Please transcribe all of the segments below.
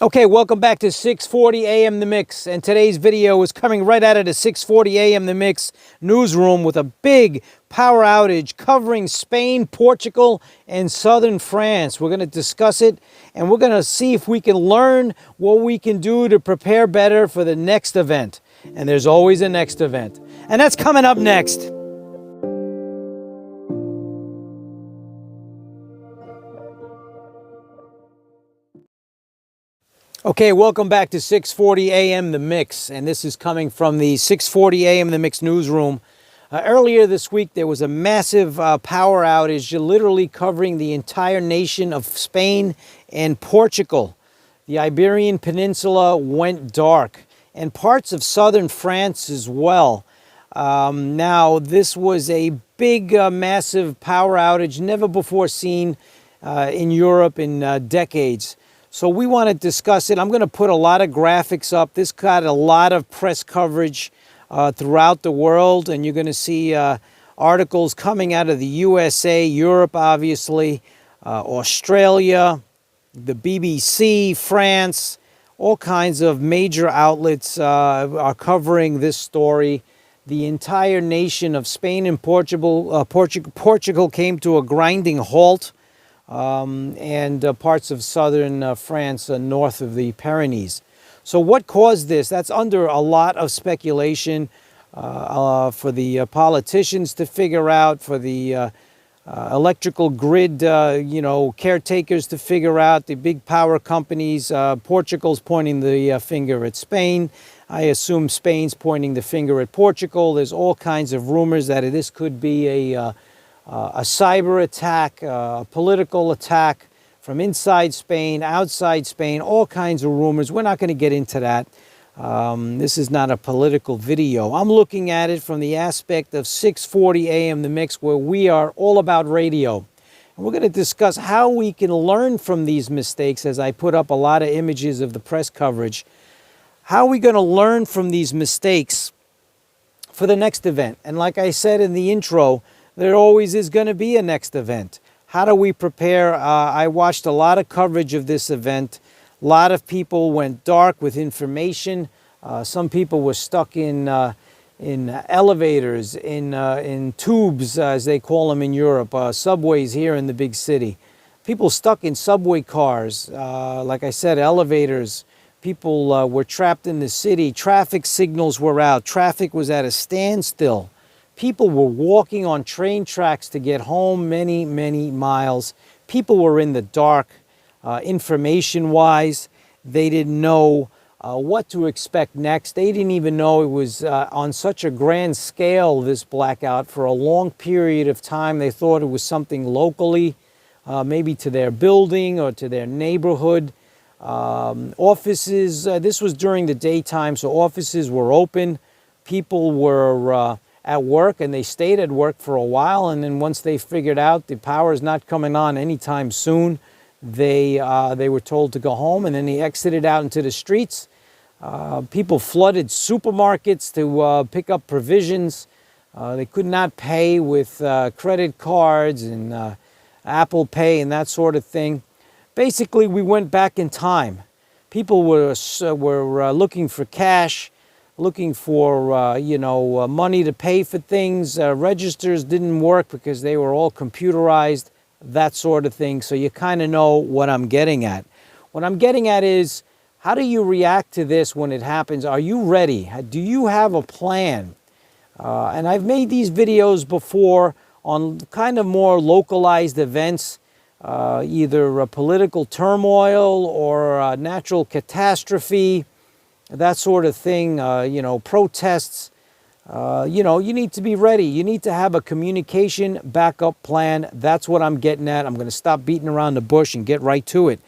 Okay, welcome back to 640 AM The Mix, and today's video is coming right out of the 640 AM The Mix newsroom with a big power outage covering Spain, Portugal, and southern France. We're going to discuss it, and we're going to see if we can learn what we can do to prepare better for the next event. And there's always a next event. And that's coming up next. Okay, welcome back to 640 AM The Mix, and this is coming from the 640 AM The Mix newsroom. Earlier this week, there was a massive power outage, literally covering the entire nation of Spain and Portugal. The Iberian Peninsula went dark, and parts of southern France as well. Now, this was a big, massive power outage, never before seen in Europe in decades. So we want to discuss it. I'm going to put a lot of graphics up. This got a lot of press coverage throughout the world, and you're going to see articles coming out of the USA, Europe, obviously, Australia, the BBC, France. All kinds of major outlets are covering this story. The entire nation of Spain and Portugal came to a grinding halt. And parts of southern France north of the Pyrenees. So what caused this? That's under a lot of speculation for the politicians to figure out, for the electrical grid, caretakers to figure out, the big power companies. Portugal's pointing the finger at Spain. I assume Spain's pointing the finger at Portugal. There's all kinds of rumors that this could be a cyber attack, a political attack from inside Spain, outside Spain, all kinds of rumors. We're not going to get into that. This is not a political video. I'm looking at it from the aspect of 640 AM The Mix, where we are all about radio. And we're going to discuss how we can learn from these mistakes, as I put up a lot of images of the press coverage. How are we going to learn from these mistakes for the next event? And like I said in the intro, there always is going to be a next event. How do we prepare? I watched a lot of coverage of this event. A lot of people went dark with information. Some people were stuck in elevators, in tubes, as they call them in Europe, subways here in the big city. People stuck in subway cars, like I said, elevators. People were trapped in the city. Traffic signals were out. Traffic was at a standstill. People were walking on train tracks to get home many, many miles. People were in the dark, information-wise. They didn't know what to expect next. They didn't even know it was on such a grand scale, this blackout. For a long period of time, they thought it was something locally, maybe to their building or to their neighborhood. Offices, this was during the daytime, so offices were open. People were at work, and they stayed at work for a while, and then once they figured out the power is not coming on anytime soon, they were told to go home, and then they exited out into the streets. People flooded supermarkets to pick up provisions. They could not pay with credit cards and Apple Pay and that sort of thing. Basically, we went back in time. People were looking for cash, looking for money to pay for things. Registers didn't work because they were all computerized, that sort of thing. So you kind of know what I'm getting at. What I'm getting at is, how do you react to this when it happens? Are you ready? Do you have a plan? And I've made these videos before on kind of more localized events, either a political turmoil or a natural catastrophe, that sort of thing, protests. You need to be ready. You need to have a communication backup plan. That's what I'm getting at. I'm going to stop beating around the bush and get right to it.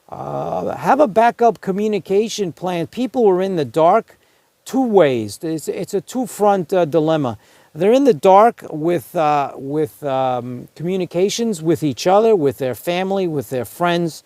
Have a backup communication plan. People are in the dark two ways. It's a two-front dilemma. They're in the dark with communications with each other, with their family, with their friends.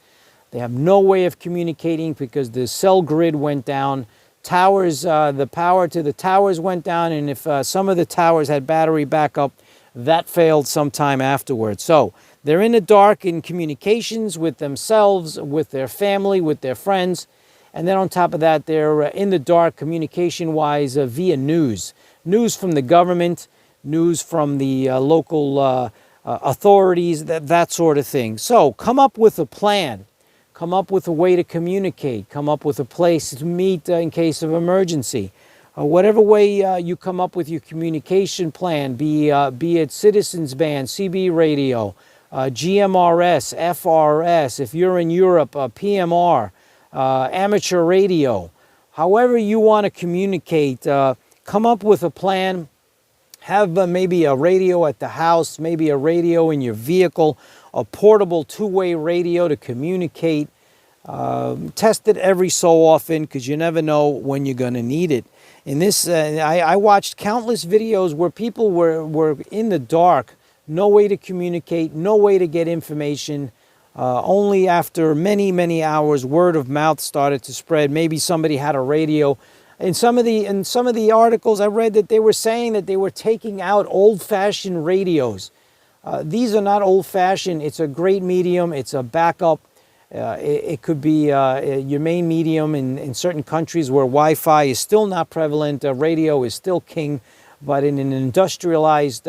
They have no way of communicating because the cell grid went down. Towers, the power to the towers went down, and if some of the towers had battery backup, that failed sometime afterwards. So They're in the dark in communications with themselves, with their family, with their friends. And then on top of that, they're in the dark communication-wise via news. News from the government, news from the local authorities, that sort of thing. So come up with a plan. Come up with a way to communicate. Come up with a place to meet in case of emergency. Whatever way you come up with your communication plan, be it Citizens Band, CB radio, GMRS, FRS, if you're in Europe, PMR, amateur radio, however you want to communicate, come up with a plan. Have maybe a radio at the house, maybe a radio in your vehicle, a portable two-way radio to communicate. Test it every so often because you never know when you're going to need it. In this, I watched countless videos where people were in the dark, no way to communicate, no way to get information. Only after many, many hours, word of mouth started to spread. Maybe somebody had a radio. In some of the articles I read that they were saying that they were taking out old-fashioned radios. These are not old-fashioned. It's a great medium. It's a backup. It could be your main medium in certain countries where Wi-Fi is still not prevalent. Radio is still king. But in an industrialized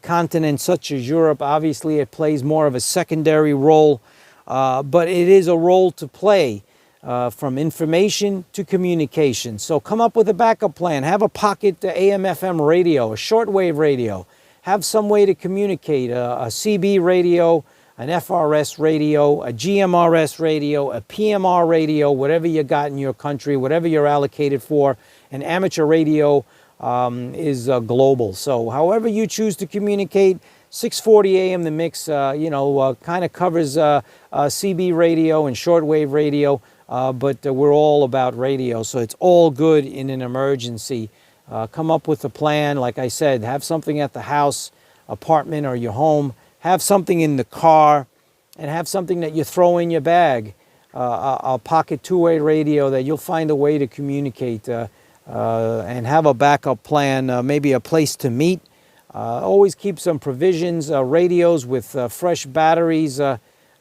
continent such as Europe, obviously it plays more of a secondary role. But it is a role to play. From information to communication. So come up with a backup plan. Have a pocket AM/FM radio, a shortwave radio. Have some way to communicate, a CB radio, an FRS radio, a GMRS radio, a PMR radio, whatever you got in your country, whatever you're allocated for. An amateur radio is global. So however you choose to communicate, 640 AM The Mix, kind of covers CB radio and shortwave radio. But we're all about radio, so it's all good in an emergency. Come up with a plan. Like I said, have something at the house, apartment, or your home. Have something in the car, and have something that you throw in your bag. A pocket two-way radio that you'll find a way to communicate, and have a backup plan, maybe a place to meet. Always keep some provisions, radios with fresh batteries,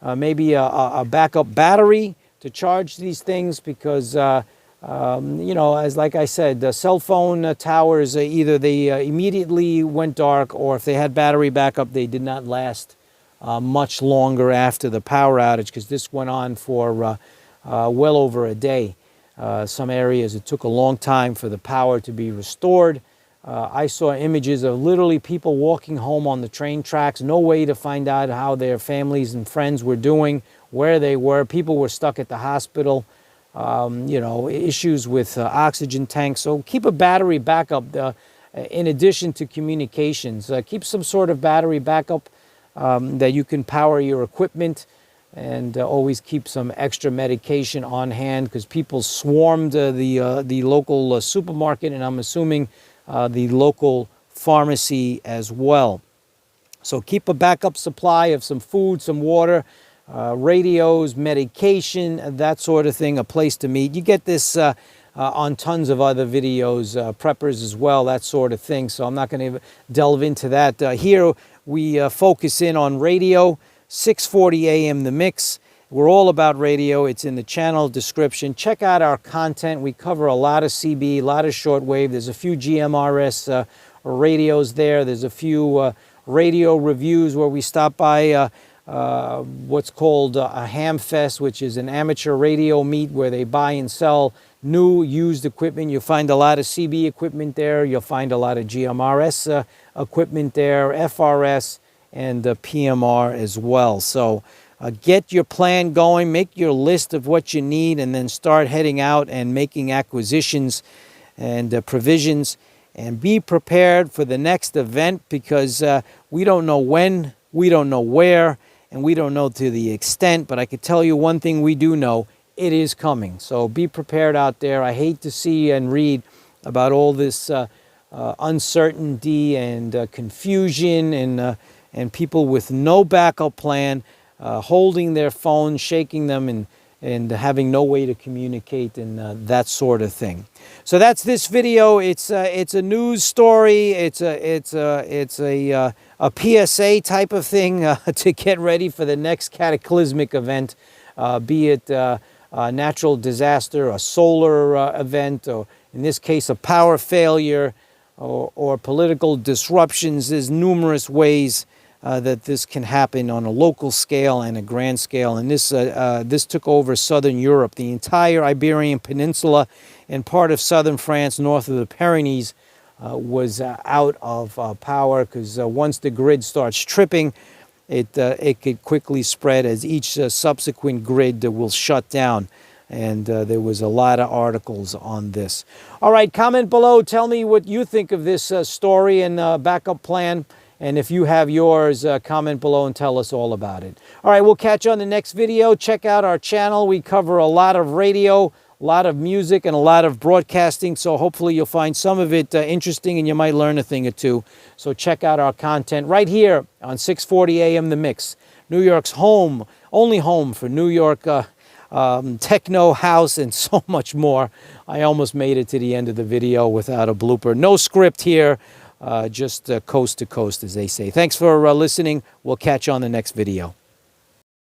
maybe a backup battery to charge these things because, as like I said, the cell phone towers, either they immediately went dark or if they had battery backup, they did not last much longer after the power outage because this went on for well over a day. Some areas it took a long time for the power to be restored. I saw images of literally people walking home on the train tracks, no way to find out how their families and friends were doing, where they were. People were stuck at the hospital, issues with oxygen tanks. So keep a battery backup in addition to communications. Keep some sort of battery backup that you can power your equipment, and always keep some extra medication on hand because people swarmed the local supermarket, and I'm assuming the local pharmacy as well. So keep a backup supply of some food, some water, radios, medication, that sort of thing, a place to meet. You get this on tons of other videos, preppers as well, that sort of thing. So I'm not going to delve into that. Here we focus in on radio, 640 AM The Mix. We're all about radio. It's in the channel description. Check out our content. We cover a lot of CB, a lot of shortwave. There's a few GMRS radios there. There's a few radio reviews where we stop by what's called a ham fest, which is an amateur radio meet where they buy and sell new used equipment. You'll find a lot of CB equipment there. You'll find a lot of GMRS equipment there, FRS, and PMR as well. So get your plan going, make your list of what you need, and then start heading out and making acquisitions and provisions. And be prepared for the next event because we don't know when, we don't know where, and we don't know to the extent. But I can tell you one thing we do know, it is coming. So be prepared out there. I hate to see and read about all this uncertainty and confusion and people with no backup plan, holding their phones, shaking them, and having no way to communicate and that sort of thing. So that's this video. It's a news story. It's a PSA type of thing to get ready for the next cataclysmic event, be it a natural disaster, a solar event, or in this case a power failure, or political disruptions. There's numerous ways that this can happen on a local scale and a grand scale. And this took over southern Europe. The entire Iberian Peninsula and part of southern France north of the Pyrenees was out of power, because once the grid starts tripping, it could quickly spread as each subsequent grid will shut down. And there was a lot of articles on this. All right, comment below. Tell me what you think of this story and backup plan. And if you have yours, comment below and tell us all about it. All right, we'll catch you on the next video. Check out our channel. We cover a lot of radio, a lot of music, and a lot of broadcasting. So hopefully you'll find some of it interesting and you might learn a thing or two. So check out our content right here on 640 AM The Mix. New York's home, only home for New York techno, house, and so much more. I almost made it to the end of the video without a blooper. No script here. Just coast to coast, as they say. Thanks for listening. We'll catch you on the next video.